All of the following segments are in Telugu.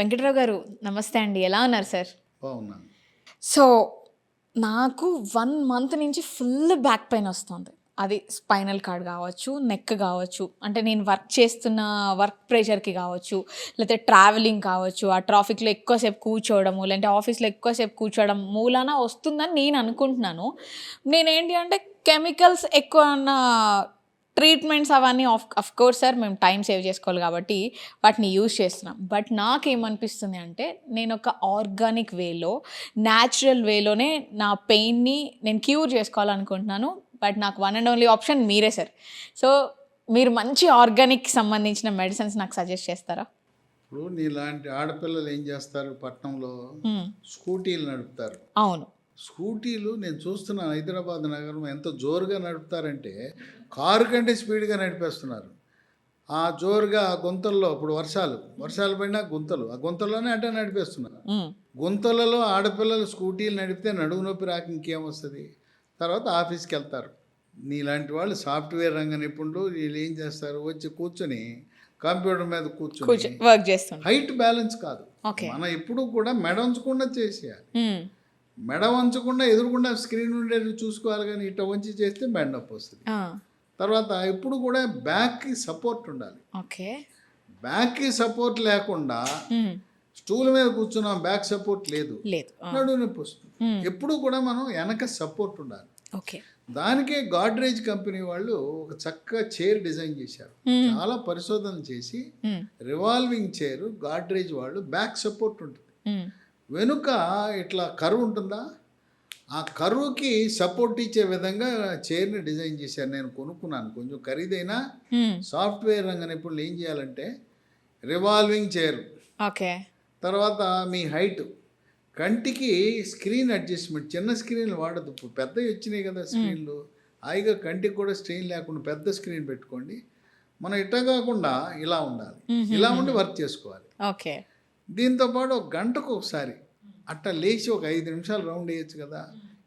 వెంకట్రావు గారు నమస్తే అండి. ఎలా ఉన్నారు సార్? బాగున్నాను. సో, నాకు 1 మంత్ నుంచి ఫుల్ బ్యాక్ పెయిన్ వస్తుంది. అది స్పైనల్ కార్డ్ కావచ్చు, నెక్ కావచ్చు, అంటే నేను వర్క్ చేస్తున్న వర్క్ ప్రెషర్‌కి కావచ్చు, లేకపోతే ట్రావెలింగ్ కావచ్చు, ఆ ట్రాఫిక్‌లో ఎక్కువసేపు కూర్చోవడము, లేదంటే ఆఫీస్‌లో ఎక్కువసేపు కూర్చోవడం మూలాన వస్తుందని నేను అనుకుంటున్నాను. నేనేంటి అంటే కెమికల్స్ ఎక్కువ ఉన్న ట్రీట్మెంట్స్ అవన్నీ ఆఫ్‌కోర్స్ సార్ మేము టైమ్ సేవ్ చేసుకోవాలి కాబట్టి వాటిని యూజ్ చేస్తున్నాం. బట్ నాకేమనిపిస్తుంది అంటే నేనొక ఆర్గానిక్ వేలో, న్యాచురల్ వేలోనే నా పెయిన్‌ని నేను క్యూర్ చేసుకోవాలనుకుంటున్నాను. బట్ నాకు వన్ అండ్ ఓన్లీ ఆప్షన్ మీరే సార్. సో, మీరు మంచి ఆర్గానిక్‌కి సంబంధించిన మెడిసిన్స్ నాకు సజెస్ట్ చేస్తారా? ఇప్పుడు నీలాంటి ఆడపిల్లలు ఏం చేస్తారు పట్టణంలో? హ్మ్. స్కూటీలు నడుపుతారు. అవును. స్కూటీలు నేను చూస్తున్నాను హైదరాబాద్ నగరం ఎంత జోరుగా నడుపుతారంటే కారు కంటే స్పీడ్గా నడిపేస్తున్నారు. ఆ జోరుగా ఆ గుంతల్లో ఇప్పుడు వర్షాలు పడినా గుంతలు, ఆ గుంతల్లోనే అంటే నడిపేస్తున్నారు. హ్మ్. గుంతలలో ఆడపిల్లలు స్కూటీలు నడిపితే నడుము నొప్పి రాక ఇంకేమొస్తుంది? తర్వాత ఆఫీస్కి వెళ్తారు. నీలాంటి వాళ్ళు సాఫ్ట్వేర్ రంగ నిపుణులు వీళ్ళు ఏం చేస్తారు? వచ్చి కూర్చొని కంప్యూటర్ మీద కూర్చొని వర్క్ చేస్తున్నా. హైట్ బ్యాలెన్స్ కాదు. ఓకే. మనం ఎప్పుడు కూడా మెడ ఉంచకుండా చేసేయాలి. హ్మ్. మెడ వంచకుండా ఎదురుకుండా స్క్రీన్ ఉండేది చూసుకోవాలి, కానీ ఇట్లా వంచి చేస్తే మెడ నొప్పి వస్తుంది. ఆ! తర్వాత ఎప్పుడు కూడా బ్యాక్కి సపోర్ట్ ఉండాలి. ఓకే. బ్యాక్కి సపోర్ట్ లేకుండా హ్మ్. స్టూల్ మీద కూర్చున్నాం, బ్యాక్ సపోర్ట్ లేదు, లేదు. ఆ! నడుము నొప్పి వస్తుంది. హ్మ్. ఎప్పుడు కూడా మనం వెనక సపోర్ట్ ఉండాలి. ఓకే. దానికే గాడ్రేజ్ కంపెనీ వాళ్ళు ఒక చక్కగా చైర్ డిజైన్ చేశారు. హ్మ్. చాలా పరిశోధనలు చేసి హ్మ్. రివాల్వింగ్ చైర్ గాడ్రేజ్ వాళ్ళు బ్యాక్ సపోర్ట్ ఉంటుంది. హ్మ్. వెనుక ఇట్లా కర్వ్ ఉంటుందా, ఆ కర్వ్కి సపోర్ట్ ఇచ్చే విధంగా చైర్ని డిజైన్ చేశారు. నేను కొనుక్కున్నాను, కొంచెం ఖరీదైన హ్మ్. సాఫ్ట్వేర్ రంగం ఇప్పుడు ఏం చేయాలంటే రివాల్వింగ్ చైర్, ఓకే. తర్వాత మీ హైట్, కంటికి స్క్రీన్ అడ్జస్ట్మెంట్, చిన్న స్క్రీన్లు వాడద్దు. ఇప్పుడు పెద్దవి వచ్చినాయి కదా స్క్రీన్లు, హాయిగా కంటికి కూడా స్ట్రెయిన్ లేకుండా పెద్ద స్క్రీన్ పెట్టుకోండి. మనం ఇట్లా కాకుండా ఇలా ఉండాలి, ఇలా ఉండి వర్క్ చేసుకోవాలి. ఓకే. దీంతోపాటు ఒక గంటకు ఒకసారి అట్లా లేచి ఒక 5 నిమిషాలు రౌండ్ వేయచ్చు కదా.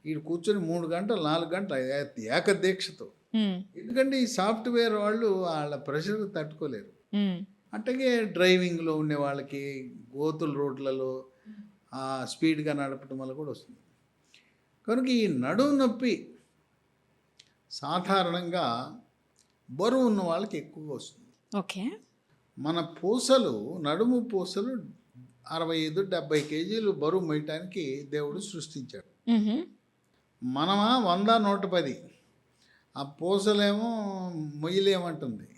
వీడు కూర్చొని 3 గంటలు 4 గంటలు ఏకదీక్షతో. హ్మ్. ఎందుకంటే ఈ సాఫ్ట్వేర్ వాళ్ళు వాళ్ళ ప్రెషర్ తట్టుకోలేరు. హ్మ్. అట్లాగే డ్రైవింగ్లో ఉండే వాళ్ళకి గోతుల రోడ్లలో స్పీడ్గా నడపడం వల్ల కూడా వస్తుంది. కనుక ఈ నడుము నొప్పి సాధారణంగా బరువు ఉన్న వాళ్ళకి ఎక్కువగా వస్తుంది. ఓకే. మన పూసలు, నడుము పూసలు 65-70 కేజీలు బరువు మోయటానికి దేవుడు సృష్టించాడు. హుహు. మనమా 100-110. ఆ పూసలేమో మొయ్యలేమంటుంది.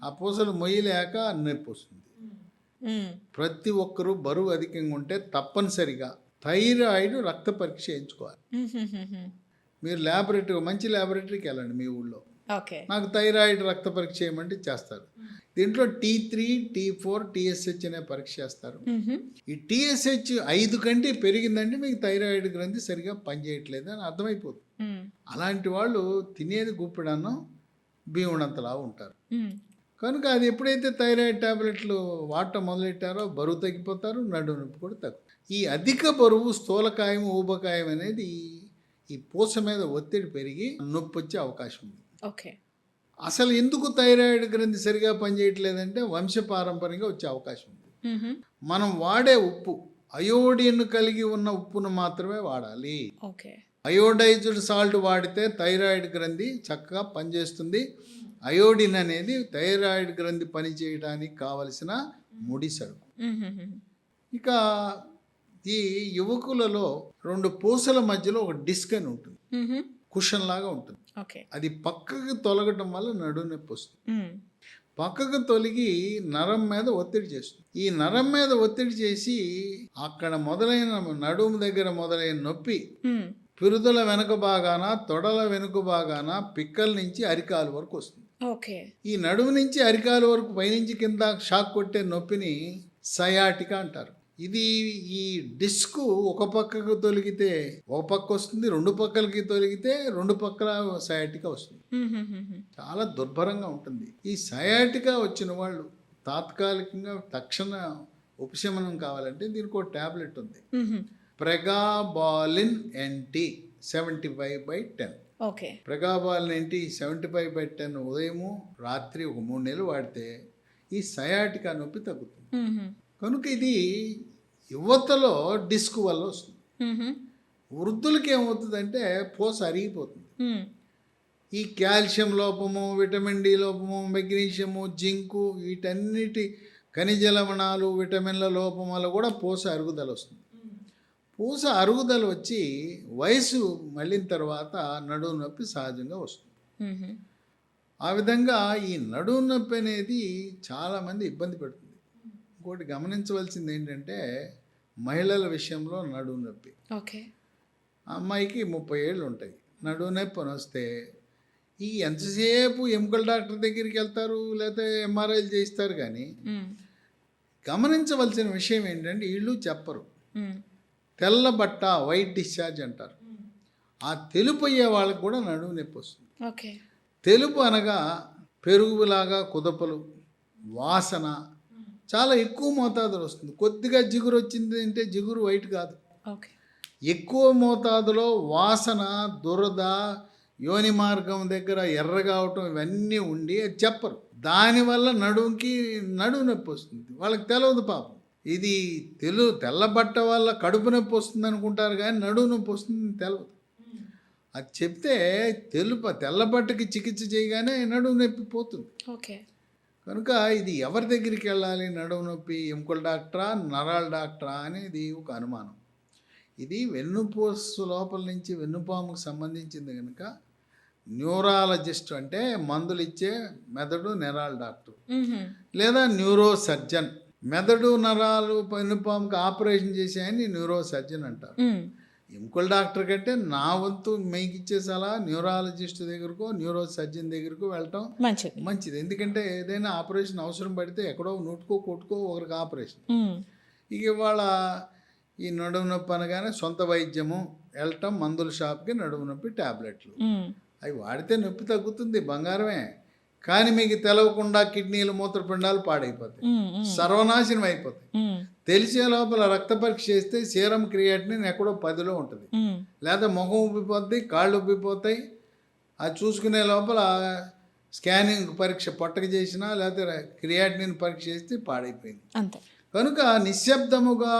ఆ పూసలు మొయ్యలేక నొప్పి వస్తుంది. హ్మ్. ప్రతి ఒక్కరూ బరువు అధికంగా ఉంటే తప్పనిసరిగా థైరాయిడ్ రక్త పరీక్ష చేయించుకోవాలి. హుహుహుహు. మీరు మంచి ల్యాబొరేటరీకి వెళ్ళండి మీ ఊళ్ళో. ఓకే. నాకు థైరాయిడ్ రక్త పరీక్ష చేయమంటే చేస్తారు. దీంట్లో T3, T4, TSH అనే పరీక్ష చేస్తారు. హుహు. ఈ TSH 5 కంటే పెరిగిందంటే మీకు థైరాయిడ్ గ్రంథి సరిగా పనిచేయట్లేదు అని అర్థమైపోతుంది. హ్మ్. అలాంటి వాళ్ళు తినేది గుప్పెడన్నం భీముడంతలా ఉంటారు. హ్మ్. కనుక అది ఎప్పుడైతే థైరాయిడ్ టాబ్లెట్లు వాడటం మొదలెట్టారో బరువు తగ్గిపోతారు, నడుము నొప్పి కూడా తగ్గుతుంది. ఈ అధిక బరువు, స్థూలకాయం, ఊబకాయం అనేది ఈ పూస మీద ఒత్తిడి పెరిగి నొప్పి వచ్చే అవకాశం ఉంది. ఓకే. అసలు ఎందుకు థైరాయిడ్ గ్రంథి సరిగా పనిచేయట్లేదంటే వంశపారంపర్యంగా వచ్చే అవకాశం ఉంది. హుహు. మనం వాడే ఉప్పు అయోడిన్ కలిగి ఉన్న ఉప్పును మాత్రమే వాడాలి. ఓకే. అయోడైజ్డ్ సాల్ట్ వాడితే థైరాయిడ్ గ్రంథి చక్కగా పనిచేస్తుంది. అయోడిన్ అనేది థైరాయిడ్ గ్రంథి పనిచేయడానికి కావలసిన ముడి సరుకు. హుహుహు. ఇక ఈ యువకులలో 2 పూసల మధ్యలో ఒక డిస్క్ అని ఉంటుంది, హుహు. కుషన్ లాగా ఉంటుంది. ఓకే. అది పక్కకు తొలగటం వల్ల నడుము నొప్పి వస్తుంది. హ్మ్. పక్కకు తొలగి నరం మీద ఒత్తిడి చేస్తుంది. ఈ నరం మీద ఒత్తిడి చేసి అక్కడ మొదలైన నడుము దగ్గర మొదలైన నొప్పి హ్మ్. పిరుదల వెనుక భాగాన, తొడల వెనుక భాగాన, పిక్కల నుంచి అరికాలు వరకు వస్తుంది. ఓకే. ఈ నడుము నుంచి అరికాలు వరకు పైనుంచి కింద షాక్ కొట్టే నొప్పిని సయాటికా అంటారు. ఇది ఈ డిస్క్ ఒక పక్కకు తొలగితే ఒక పక్క వస్తుంది, 2 పక్కలకి తొలగితే 2 పక్కల సయాటికా వస్తుంది. హుహుహుహు. చాలా దుర్భరంగా ఉంటుంది. ఈ సయాటికా వచ్చిన వాళ్ళు తాత్కాలికంగా తక్షణ ఉపశమనం కావాలంటే దీనికి ఒక ట్యాబ్లెట్ ఉంది, హుహు. ప్రెగాబాలిన్ NT 75/10. ఓకే. ప్రెగాబాలిన్ NT 75/10 ఉదయము రాత్రి ఒక 3 నెలలు వాడితే ఈ సయాటికా నొప్పి తగ్గుతుంది. హుహు. కనుక ఇది యువతలో డిస్క్ వల్ల వస్తుంది. వృద్ధులకి ఏమవుతుందంటే పూస అరిగిపోతుంది. ఈ కాల్షియం లోపము, విటమిన్ డి లోపము, మెగ్నీషియము, జింకు, వీటన్నిటి ఖనిజ లవణాలు, విటమిన్ల లోపం వల్ల కూడా పూస అరుగుదల వస్తుంది. పూస అరుగుదల వచ్చి వయసు మళ్ళిన తర్వాత నడుము నొప్పి సహజంగా వస్తుంది. ఆ విధంగా ఈ నడుము నొప్పి అనేది చాలామంది ఇబ్బంది పెడుతుంది. ఇంకోటి గమనించవలసింది ఏంటంటే మహిళల విషయంలో నడుము నొప్పి. ఓకే. అమ్మాయికి 30 ఏళ్ళు ఉంటాయి, నడుము నొప్పి అని వస్తే ఈ ఎంతసేపు ఎముకల డాక్టర్ దగ్గరికి వెళ్తారు, లేకపోతే ఎంఆర్ఐలు చేయిస్తారు. కానీ గమనించవలసిన విషయం ఏంటంటే వీళ్ళు చెప్పరు. తెల్ల బట్ట, వైట్ డిశ్చార్జ్ అంటారు. ఆ తెలుపు అయ్యే వాళ్ళకి కూడా నడుము నొప్పి వస్తుంది. ఓకే. తెలుపు అనగా పెరుగులాగా కుదపలు, వాసన చాలా ఎక్కువ మోతాదులో వస్తుంది. కొద్దిగా జిగురు వచ్చింది అంటే జిగురు వైట్ కాదు, ఓకే, ఎక్కువ మోతాదులో వాసన, దురద, యోని మార్గం దగ్గర ఎర్రగా అవటం ఇవన్నీ ఉండి అది చెప్పరు. దానివల్ల నడుము నొప్పి వస్తుంది. వాళ్ళకి తెలియదు పాపం. ఇది తెల్లబట్ట వల్ల కడుపు నొప్పి వస్తుంది అనుకుంటారు, కానీ నడుము నొప్పి వస్తుంది తెలియదు. అది చెప్తే తెల్లబట్టకి చికిత్స చేయగానే నడుము నొప్పి పోతుంది. ఓకే. కనుక ఇది ఎవరి దగ్గరికి వెళ్ళాలి? నడుము నొప్పి ఎముకల డాక్టరా, నరాల డాక్టరా అనేది ఒక అనుమానం. ఇది వెన్నుపూస లోపల నుంచి వెన్నుపాముకు సంబంధించింది కనుక న్యూరాలజిస్ట్ అంటే మందులు ఇచ్చే మెదడు నరాల డాక్టర్, లేదా న్యూరో సర్జన్. మెదడు నరాలు వెన్నుపాముకి ఆపరేషన్ చేసేయని న్యూరో సర్జన్ అంటారు. ఎముకల డాక్టర్ కంటే నా వంతు మీకు ఇచ్చే సలహా న్యూరాలజిస్ట్ దగ్గరకో, న్యూరో సర్జన్ దగ్గరకు వెళ్ళటం మంచిది. ఎందుకంటే ఏదైనా ఆపరేషన్ అవసరం పడితే ఎక్కడో నోటుకో కొట్టుకో ఒకరికి ఆపరేషన్. ఇక ఇవాళ ఈ నడుము నొప్పి అనగానే సొంత వైద్యము, వెళ్ళటం మందుల షాప్కి నడుము నొప్పి ట్యాబ్లెట్లు, అవి వాడితే నొప్పి తగ్గుతుంది, బంగారమే. కానీ మీకు తెలవకుండా కిడ్నీలు, మూత్రపిండాలు పాడైపోతాయి, సర్వనాశనం అయిపోతాయి. తెలిసే లోపల రక్త పరీక్ష చేస్తే సీరం క్రియాటినిన్ ఎక్కడో 10లో ఉంటుంది, లేదా ముఖం ఉబ్బిపోద్ది, కాళ్ళు ఉబ్బిపోతాయి. అది చూసుకునే లోపల స్కానింగ్ పరీక్ష పొట్టకి చేసినా లేకపోతే క్రియాటినిన్ పరీక్ష చేస్తే పాడైపోయింది. అంతే. కనుక నిశ్శబ్దముగా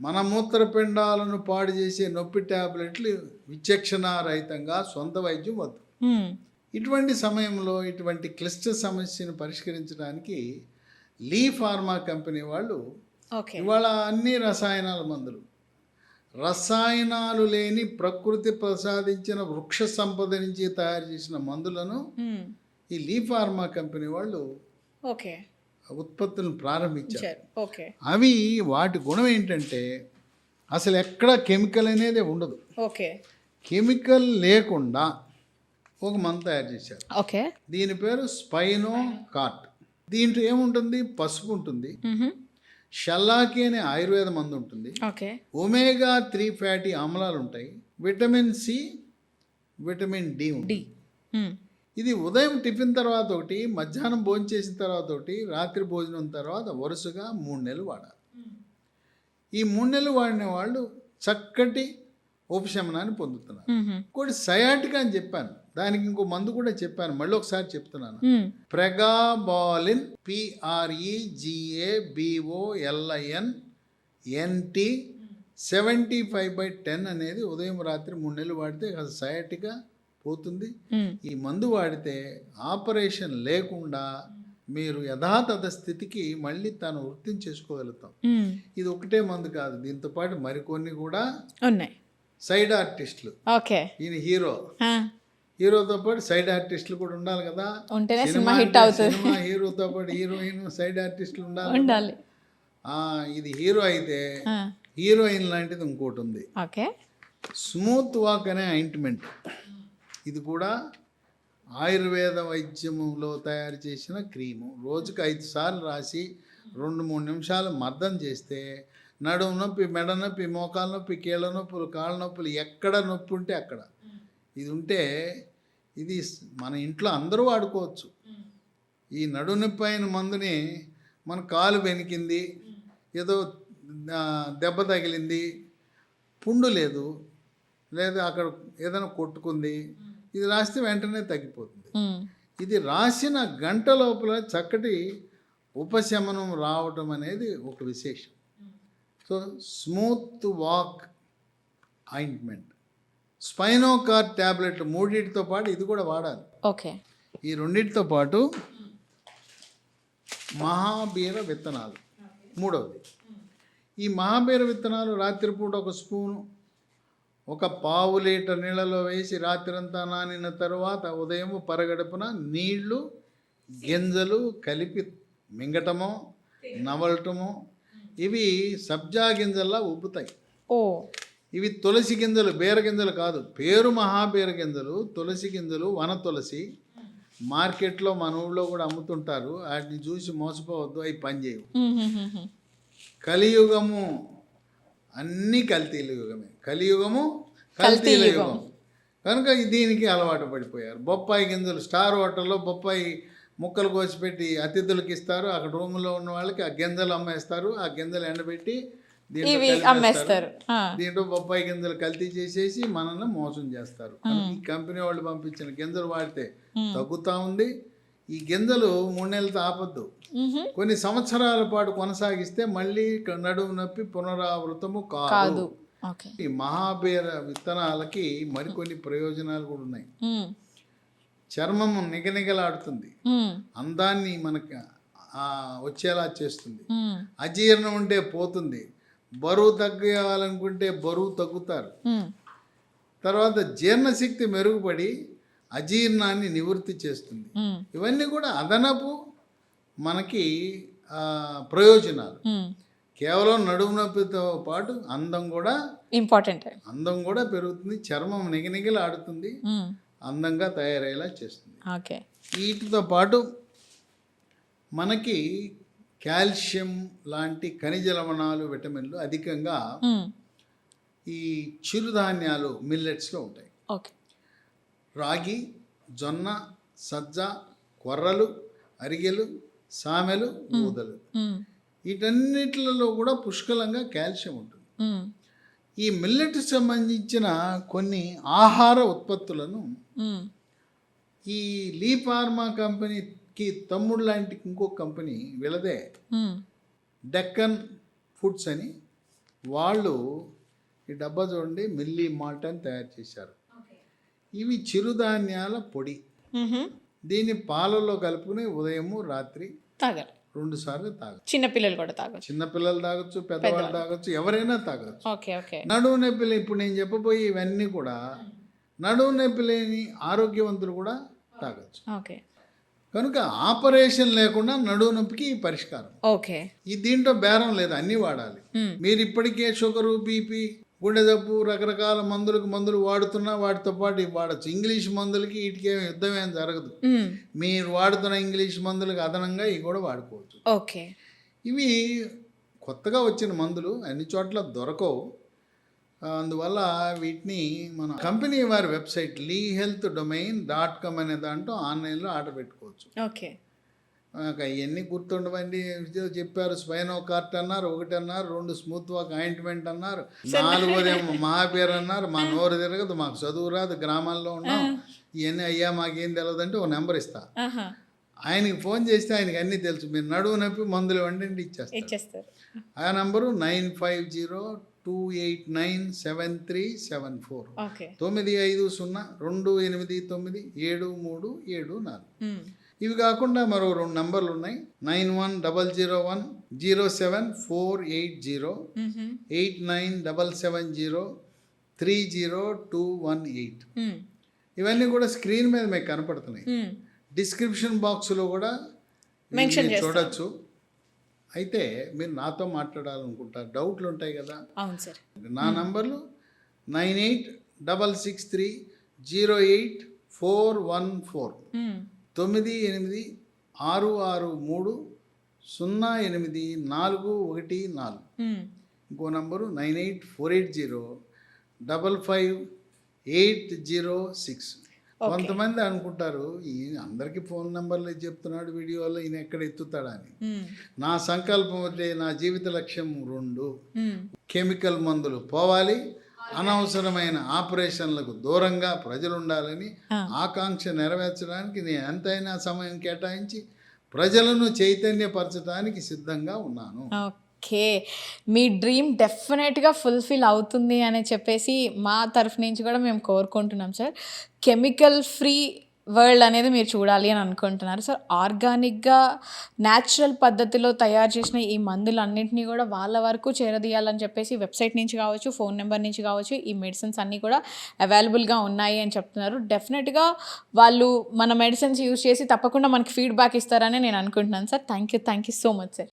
మన మూత్రపిండాలను పాడు చేసే నొప్పి ట్యాబ్లెట్లు విచక్షణారహితంగా సొంత వైద్యం వద్దు. ఇటువంటి సమయంలో ఇటువంటి క్లిష్ట సమస్యను పరిష్కరించడానికి లీ ఫార్మా కంపెనీ వాళ్ళు ఇవాళ అన్ని రసాయనాల మందులు, రసాయనాలు లేని ప్రకృతి ప్రసాదించిన వృక్ష సంపద నుంచి తయారు చేసిన మందులను ఈ లీ ఫార్మా కంపెనీ వాళ్ళు ఉత్పత్తులను ప్రారంభించారు. అవి వాటి గుణం ఏంటంటే అసలు ఎక్కడ కెమికల్ అనేది ఉండదు. కెమికల్ లేకుండా ఒక మందు తయారు చేశారు. దీని పేరు స్పైనో కార్ట్. దీంట్లో ఏముంటుంది? పసుపు ఉంటుంది, షల్లాకి అనే ఆయుర్వేద మందు ఉంటుంది, ఒమేగా 3 ఫ్యాటీ ఆమ్లాలు ఉంటాయి, విటమిన్ సి, విటమిన్ డి ఉంటుంది. ఇది ఉదయం టిఫిన్ తర్వాత ఒకటి, మధ్యాహ్నం భోజనం చేసిన తర్వాత ఒకటి, రాత్రి భోజనం తర్వాత వరుసగా 3 నెలలు వాడాలి. ఈ 3 నెలలు వాడిన వాళ్ళు చక్కటి ఉపశమనాన్ని పొందుతున్నారు. ఇంకోటి సయాటికా అని చెప్పాను, దానికి ఇంకో మందు కూడా చెప్పాను, మళ్ళీ ఒకసారి చెప్తున్నాను. ప్రెగాబాలిన్, PREGABOLIN NT 75/10 అనేది ఉదయం రాత్రి 3 నెలలు వాడితే సయాటికా పోతుంది. ఈ మందు వాడితే ఆపరేషన్ లేకుండా మీరు యథాతథ స్థితికి మళ్ళీ తాను వృత్తిని చేసుకోగలుగుతాం. ఇది ఒకటే మందు కాదు, దీంతో పాటు మరికొన్ని కూడా ఉన్నాయి. సైడ్ ఆర్టిస్టులు, ఈయన హీరోతో పాటు సైడ్ ఆర్టిస్టులు కూడా ఉండాలి కదా. సినిమా హీరోతో పాటు హీరోయిన్, సైడ్ ఆర్టిస్టులు ఉండాలి. ఇది హీరో అయితే హీరోయిన్ లాంటిది ఇంకోటి ఉంది, స్మూత్ వాక్ అనే ఆయింట్మెంట్. ఇది కూడా ఆయుర్వేద వైద్యములో తయారు చేసిన క్రీము. రోజుకి 5 సార్లు రాసి 2-3 నిమిషాలు మర్దం చేస్తే నడుము నొప్పి, మెడ నొప్పి, మోకాల నొప్పి, కీళ్ళ నొప్పులు, కాళ్ళ నొప్పులు, ఎక్కడ నొప్పి ఉంటే అక్కడ ఇది ఉంటే ఇది మన ఇంట్లో అందరూ వాడుకోవచ్చు. ఈ నడుము నొప్పి అయిన మందుని మన కాలు వెనికింది, ఏదో దెబ్బ తగిలింది, పుండు లేదు, లేదా అక్కడ ఏదైనా కొట్టుకుంది, ఇది రాస్తే వెంటనే తగ్గిపోతుంది. ఇది రాసిన గంట లోపల చక్కటి ఉపశమనం రావటం అనేది ఒక విశేషం. So Smooth Walk ointment, Spinocare tablet మూడింటితో పాటు ఇది కూడా వాడాలి. ఓకే. ఈ రెండింటితో పాటు మహాబీర విత్తనాలు మూడవది. ఈ మహాబీర విత్తనాలు రాత్రిపూట ఒక స్పూను, ఒక పావు లీటర్ నీళ్ళలో వేసి రాత్రంతా నానిన తర్వాత ఉదయం పరగడుపున నీళ్లు గింజలు కలిపి మింగటమో నవలటమో, ఇవి సబ్జా గింజల్లా ఉబ్బుతాయి. ఓ, ఇవి తులసి గింజలు, బీర గింజలు కాదు, పేరు మహాబీర గింజలు, తులసి గింజలు, వన తులసి. మార్కెట్లో మన ఊళ్ళో కూడా అమ్ముతుంటారు, వాటిని చూసి మోసపోవద్దు, అవి పనిచేయవు. కలియుగము అన్నీ కల్తీల యుగమే, కలియుగము కల్తీల యుగం కనుక దీనికి అలవాటు పడిపోయారు. బొప్పాయి గింజలు, స్టార్ హోటల్లో బొప్పాయి ముక్కలు కోసిపెట్టి అతిథులకు ఇస్తారు, అక్కడ రూములో ఉన్న వాళ్ళకి ఆ గింజలు అమ్మేస్తారు, ఆ గింజలు ఎండబెట్టి అమ్మేస్తారు. దీంట్లో బొప్పాయి గింజలు కల్తీ చేసేసి మనల్ని మోసం చేస్తారు. ఈ కంపెనీ వాళ్ళు పంపించిన గింజలు వాడితే తగ్గుతూ ఉంది. ఈ గింజలు 3 నెలలతో ఆపద్దు, కొన్ని సంవత్సరాల పాటు కొనసాగిస్తే మళ్ళీ నడుము నొప్పి పునరావృతము కాదు. ఈ మహాబీర విత్తనాలకి మరికొన్ని ప్రయోజనాలు కూడా ఉన్నాయి. చర్మము నిగనిగలాడుతుంది, అందాన్ని మనకి వచ్చేలా చేస్తుంది, అజీర్ణం ఉంటే పోతుంది, బరువు తగ్గాలనుకుంటే బరువు తగ్గుతారు, తర్వాత జీర్ణశక్తి మెరుగుపడి అజీర్ణాన్ని నివృత్తి చేస్తుంది. ఇవన్నీ కూడా అదనపు మనకి ప్రయోజనాలు. కేవలం నడుము నొప్పితో పాటు అందం కూడా ఇంపార్టెంట్, అందం కూడా పెరుగుతుంది, చర్మం నిగనిగలాడుతుంది, అందంగా తయారయ్యేలా చేస్తుంది. వీటితో పాటు మనకి కాల్షియం లాంటి ఖనిజ లవణాలు, విటమిన్లు అధికంగా ఈ చిరుధాన్యాలు మిల్లెట్స్లో ఉంటాయి. రాగి, జొన్న, సజ్జ, కొర్రలు, అరిగెలు, సామెలు, ఊదలు, వీటన్నిటిలో కూడా పుష్కలంగా కాల్షియం ఉంటుంది. ఈ మిల్లెట్కి సంబంధించిన కొన్ని ఆహార ఉత్పత్తులను ఈ లీ ఫార్మా కంపెనీకి తమ్ముడు లాంటి ఇంకొక కంపెనీ వీళ్ళదే, డెక్కన్ ఫుడ్స్ అని, వాళ్ళు ఈ డబ్బా చూడండి మిల్లీ మాల్ట్ అని తయారు చేశారు. ఇవి చిరుధాన్యాల పొడి. దీన్ని పాలలో కలుపుకుని ఉదయము రాత్రి తాగాలి, 2 సార్లు తాగచ్చు. చిన్నపిల్లలు కూడా తాగచ్చు, చిన్నపిల్లలు తాగొచ్చు, పెద్దవాళ్ళు తాగొచ్చు, ఎవరైనా తాగొచ్చు. ఓకే. నడువు నొప్పి, ఇప్పుడు నేను చెప్పబోయే ఇవన్నీ కూడా నడువు నొప్పి లేని ఆరోగ్యవంతులు కూడా తాగొచ్చు. కనుక ఆపరేషన్ లేకుండా నడువు నొప్పికి పరిష్కారం. ఈ దీంట్లో బేరం లేదు, అన్నీ వాడాలి. మీరు ఇప్పటికే షుగరు, బీపీ, గుండె జబ్బు, రకరకాల మందులు వాడుతున్నా వాటితో పాటు వాడచ్చు. ఇంగ్లీష్ మందులకి వీటికి యుద్ధం ఏం జరగదు. మీరు వాడుతున్న ఇంగ్లీష్ మందులకు అదనంగా ఇవి కూడా వాడుకోవచ్చు. ఇవి కొత్తగా వచ్చిన మందులు, అన్ని చోట్ల దొరకవు. అందువల్ల వీటిని మన కంపెనీ వారి వెబ్సైట్ lehealthdomain.com అనే దాంట్లో ఆన్లైన్లో ఆర్డర్ పెట్టుకోవచ్చు. అవన్నీ గుర్తుండవండి, చెప్పారు. స్పైనోకార్ట్ అన్నారు, 1 అన్నారు, 2 స్మూత్ వాక్ ఆయింట్మెంట్ అన్నారు, 4 మహాబీర్ అన్నారు. మా నోరు తిరగదు, మాకు చదువు రాదు, గ్రామాల్లో ఉన్నాం, ఇవన్నీ అయ్యా మాకేం తెలియదు అంటే ఒక నెంబర్ ఇస్తా, ఆయనకి ఫోన్ చేస్తే ఆయనకి అన్నీ తెలుసు. మీరు నడువు నొప్పి మందులు ఇవ్వండి ఇచ్చేస్తారు. ఆ నంబరు 9502897374 9502897374. ఇవి కాకుండా మరో 2 నంబర్లు ఉన్నాయి. 9100107480, 8977030218. ఇవన్నీ కూడా స్క్రీన్ మీద మీకు కనపడుతున్నాయి. డిస్క్రిప్షన్ బాక్స్లో కూడా చూడొచ్చు. అయితే మీరు నాతో మాట్లాడాలనుకుంటారు, డౌట్లు ఉంటాయి కదా. నా నంబర్లు 9866308414, 9866300814. ఇంకో నంబరు 9848055806. కొంతమంది అనుకుంటారు ఈ అందరికీ ఫోన్ నెంబర్లు చెప్తున్నాడు వీడియోలో, ఈయన ఎక్కడ ఎత్తుతాడా అని. నా సంకల్పం అంటే, నా జీవిత లక్ష్యం 2: కెమికల్ మందులు పోవాలి, అనవసరమైన ఆపరేషన్లకు దూరంగా ప్రజలు ఉండాలని ఆకాంక్ష నెరవేర్చడానికి నేను ఎంతైనా సమయం కేటాయించి ప్రజలను చైతన్యపరచడానికి సిద్ధంగా ఉన్నాను. ఓకే. మీ డ్రీమ్ డెఫినెట్‌గా ఫుల్‌ఫిల్ అవుతుంది అని చెప్పేసి మా తరఫు నుంచి కూడా మేము కోరుకుంటున్నాం సార్. కెమికల్ ఫ్రీ వరల్డ్ అనేది మీరు చూడాలి అని అనుకుంటున్నారు. సో, ఆర్గానిక్‌గా న్యాచురల్ పద్ధతిలో తయారు చేసిన ఈ మందులన్నింటినీ కూడా వాళ్ళ వరకు చేరదీయాలని చెప్పేసి వెబ్‌సైట్ నుంచి కావచ్చు, ఫోన్ నెంబర్ నుంచి కావచ్చు, ఈ మెడిసిన్స్ అన్నీ కూడా అవైలబుల్‌గా ఉన్నాయి అని చెప్తున్నారు. డెఫినెట్‌గా వాళ్ళు మన మెడిసిన్స్ యూజ్ చేసి తప్పకుండా మనకి ఫీడ్‌బ్యాక్ ఇస్తారని నేను అనుకుంటున్నాను sir. Thank you so much sir.